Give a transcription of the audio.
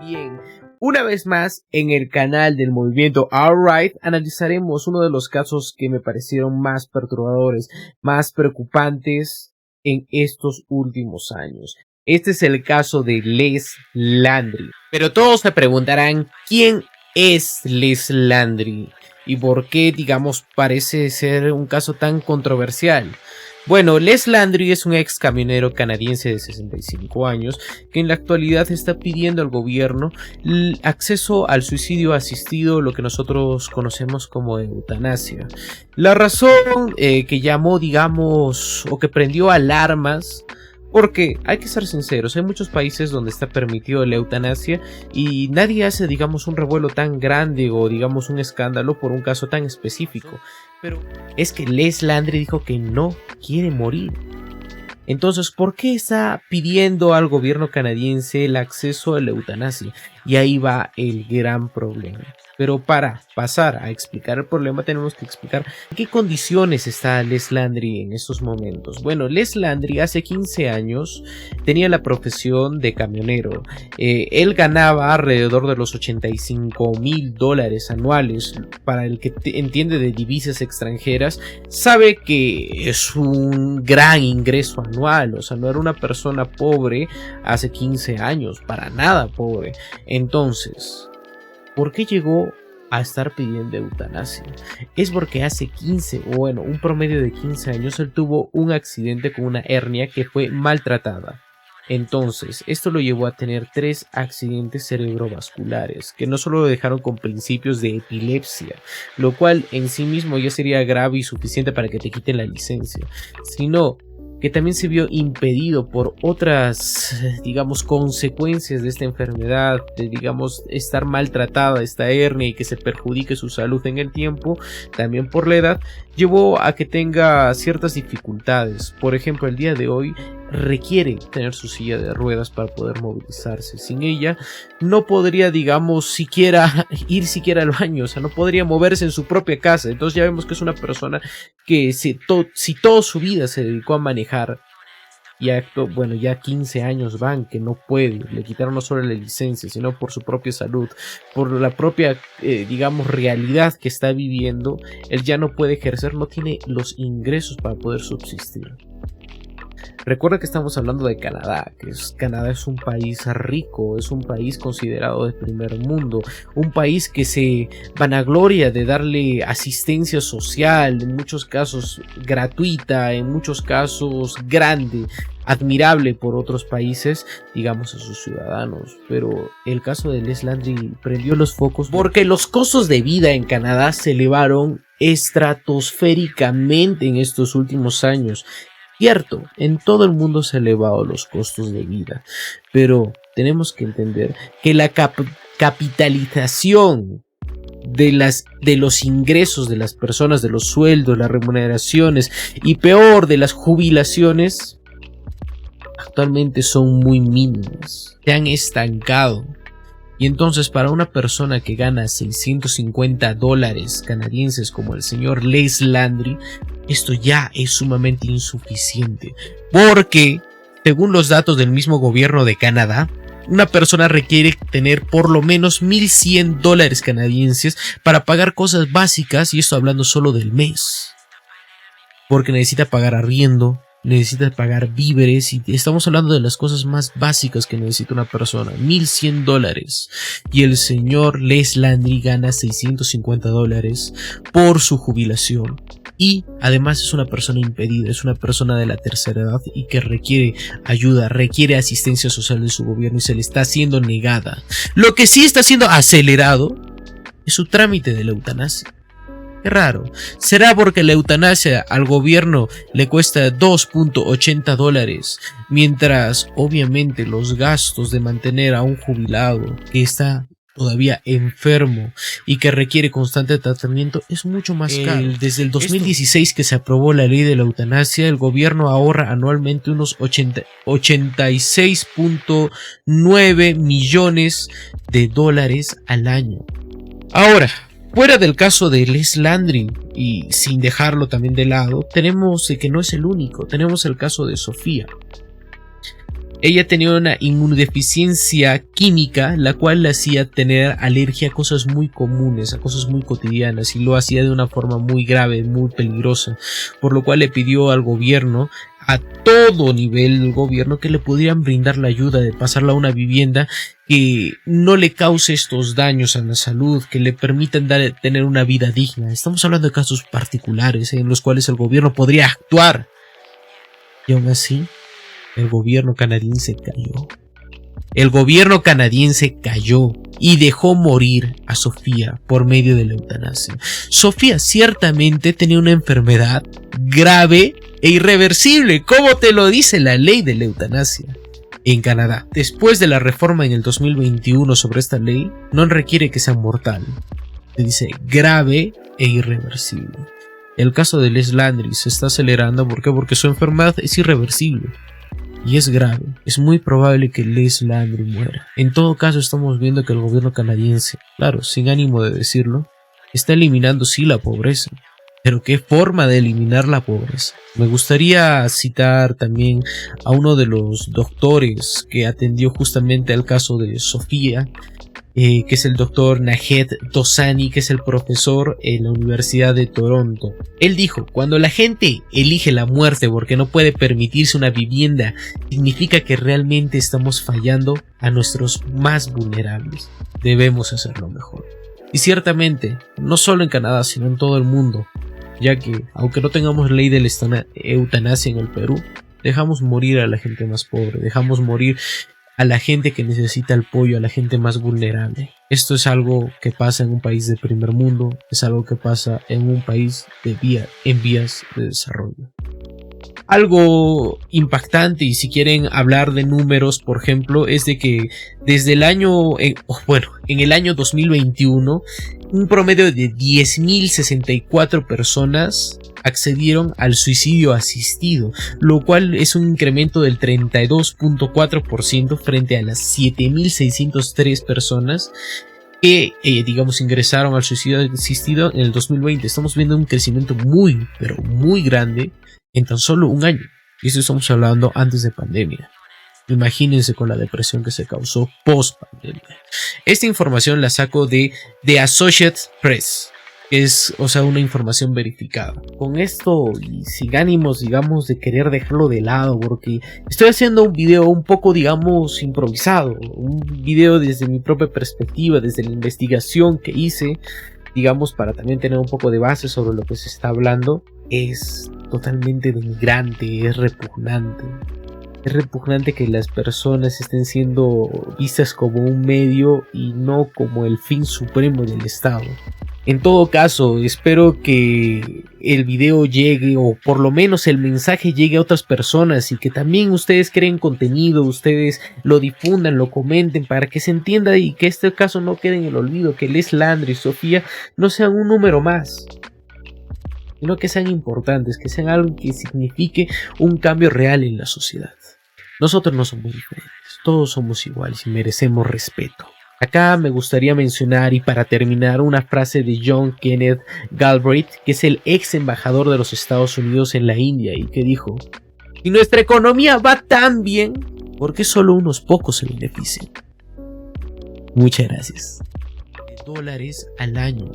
Bien, una vez más en el canal del movimiento Alt-Right analizaremos uno de los casos que me parecieron más perturbadores, más preocupantes en estos últimos años. Este es el caso de Les Landry. Pero todos se preguntarán quién es Les Landry y por qué, digamos, parece ser un caso tan controversial. Bueno, Les Landry es un ex camionero canadiense de 65 años que en la actualidad está pidiendo al gobierno el acceso al suicidio asistido, lo que nosotros conocemos como eutanasia. La razón que llamó, digamos, o que prendió alarmas, porque hay que ser sinceros, hay muchos países donde está permitido la eutanasia y nadie hace, digamos, un revuelo tan grande o, digamos, un escándalo por un caso tan específico. Pero es que Les Landry dijo que no quiere morir. Entonces, ¿por qué está pidiendo al gobierno canadiense el acceso a la eutanasia? Y ahí va el gran problema. Pero para pasar a explicar el problema tenemos que explicar en qué condiciones está Les Landry en estos momentos. Bueno, Les Landry hace 15 años tenía la profesión de camionero. Él ganaba alrededor de los $85,000 anuales. Para el que entiende de divisas extranjeras, sabe que es un gran ingreso anual. O sea, no era una persona pobre hace 15 años, para nada pobre. Entonces, ¿por qué llegó a estar pidiendo eutanasia? Es porque hace un promedio de 15 años él tuvo un accidente con una hernia que fue maltratada. Entonces, esto lo llevó a tener 3 accidentes cerebrovasculares, que no solo lo dejaron con principios de epilepsia, lo cual en sí mismo ya sería grave y suficiente para que te quiten la licencia, sino que también se vio impedido por otras, digamos, consecuencias de esta enfermedad, de, digamos, estar maltratada esta hernia y que se perjudique su salud en el tiempo, también por la edad, llevó a que tenga ciertas dificultades. Por ejemplo, el día de hoy requiere tener su silla de ruedas para poder movilizarse. Sin ella no podría, digamos, ir al baño, o sea, no podría moverse en su propia casa. Entonces ya vemos que es una persona que si toda su vida se dedicó a manejar, ya 15 años van que no puede, le quitaron no solo la licencia, sino por su propia salud, por la propia, digamos, realidad que está viviendo, él ya no puede ejercer, no tiene los ingresos para poder subsistir. Recuerda que estamos hablando de Canadá, Canadá es un país rico, es un país considerado de primer mundo, un país que se vanagloria de darle asistencia social, en muchos casos gratuita, en muchos casos grande, admirable por otros países, digamos, a sus ciudadanos. Pero el caso de Les Landry prendió los focos porque los costos de vida en Canadá se elevaron estratosféricamente en estos últimos años. Cierto, en todo el mundo se han elevado los costos de vida, pero tenemos que entender que la capitalización de los ingresos de las personas, de los sueldos, las remuneraciones y peor de las jubilaciones, actualmente son muy mínimas, se han estancado. Y entonces para una persona que gana $650 canadienses como el señor Les Landry, esto ya es sumamente insuficiente, porque según los datos del mismo gobierno de Canadá, una persona requiere tener por lo menos $1,100 canadienses para pagar cosas básicas, y esto hablando solo del mes, porque necesita pagar arriendo, necesita pagar víveres, y estamos hablando de las cosas más básicas que necesita una persona. $1,100, y el señor Les Landry gana $650 por su jubilación, y además es una persona impedida, es una persona de la tercera edad y que requiere ayuda, requiere asistencia social de su gobierno y se le está siendo negada. Lo que sí está siendo acelerado es su trámite de la eutanasia. Qué raro. ¿Será porque la eutanasia al gobierno le cuesta $2.80, mientras obviamente los gastos de mantener a un jubilado que está todavía enfermo y que requiere constante tratamiento es mucho más caro? Desde el 2016 que se aprobó la ley de la eutanasia, el gobierno ahorra anualmente unos 86.9 millones de dólares al año. Ahora, fuera del caso de Les Landry, y sin dejarlo también de lado, tenemos que no es el único, tenemos el caso de Sofía. Ella tenía una inmunodeficiencia química, la cual le hacía tener alergia a cosas muy comunes, a cosas muy cotidianas, y lo hacía de una forma muy grave, muy peligrosa, por lo cual le pidió al gobierno, a todo nivel del gobierno, que le pudieran brindar la ayuda de pasarla a una vivienda que no le cause estos daños a la salud, que le permitan tener una vida digna. Estamos hablando de casos particulares en los cuales el gobierno podría actuar, y aún así el gobierno canadiense cayó. El gobierno canadiense cayó y dejó morir a Sofía por medio de la eutanasia. Sofía ciertamente tenía una enfermedad grave e irreversible, como te lo dice la ley de la eutanasia en Canadá. Después de la reforma en el 2021 sobre esta ley, no requiere que sea mortal. Se dice grave e irreversible. El caso de Les Landry se está acelerando. ¿Por qué? Porque su enfermedad es irreversible. Y es grave, es muy probable que Les Landry muera. En todo caso, estamos viendo que el gobierno canadiense, claro, sin ánimo de decirlo, está eliminando sí la pobreza. Pero ¿qué forma de eliminar la pobreza? Me gustaría citar también a uno de los doctores que atendió justamente al caso de Sofía, que es el doctor Naheed Dosani, que es el profesor en la Universidad de Toronto. Él dijo: cuando la gente elige la muerte porque no puede permitirse una vivienda, significa que realmente estamos fallando a nuestros más vulnerables. Debemos hacerlo mejor. Y ciertamente, no solo en Canadá, sino en todo el mundo, ya que, aunque no tengamos ley de la eutanasia en el Perú, dejamos morir a la gente más pobre, dejamos morir a la gente que necesita apoyo, a la gente más vulnerable. Esto es algo que pasa en un país de primer mundo, es algo que pasa en un país en vías de desarrollo. Algo impactante, y si quieren hablar de números, por ejemplo, es de que desde el año, en el año 2021, un promedio de 10.064 personas accedieron al suicidio asistido, lo cual es un incremento del 32.4% frente a las 7.603 personas que, ingresaron al suicidio asistido en el 2020. Estamos viendo un crecimiento muy, pero muy grande en tan solo un año. Y esto estamos hablando antes de pandemia. Imagínense con la depresión que se causó post pandemia. Esta información la saco de The Associated Press, que es, una información verificada. Con esto, y sin ánimos, de querer dejarlo de lado, porque estoy haciendo un video un poco, improvisado, un video desde mi propia perspectiva, desde la investigación que hice, para también tener un poco de base sobre lo que se está hablando. Es totalmente denigrante, es repugnante. Es repugnante que las personas estén siendo vistas como un medio y no como el fin supremo del Estado. En todo caso, espero que el video llegue, o por lo menos el mensaje llegue a otras personas, y que también ustedes creen contenido, ustedes lo difundan, lo comenten, para que se entienda y que este caso no quede en el olvido, que Les Landry y Sofía no sean un número más, sino que sean importantes, que sean algo que signifique un cambio real en la sociedad. Nosotros no somos diferentes, todos somos iguales y merecemos respeto. Acá me gustaría mencionar, y para terminar, una frase de John Kenneth Galbraith, que es el ex embajador de los Estados Unidos en la India, y que dijo: si nuestra economía va tan bien, ¿por qué solo unos pocos se benefician? Muchas gracias. $100 al año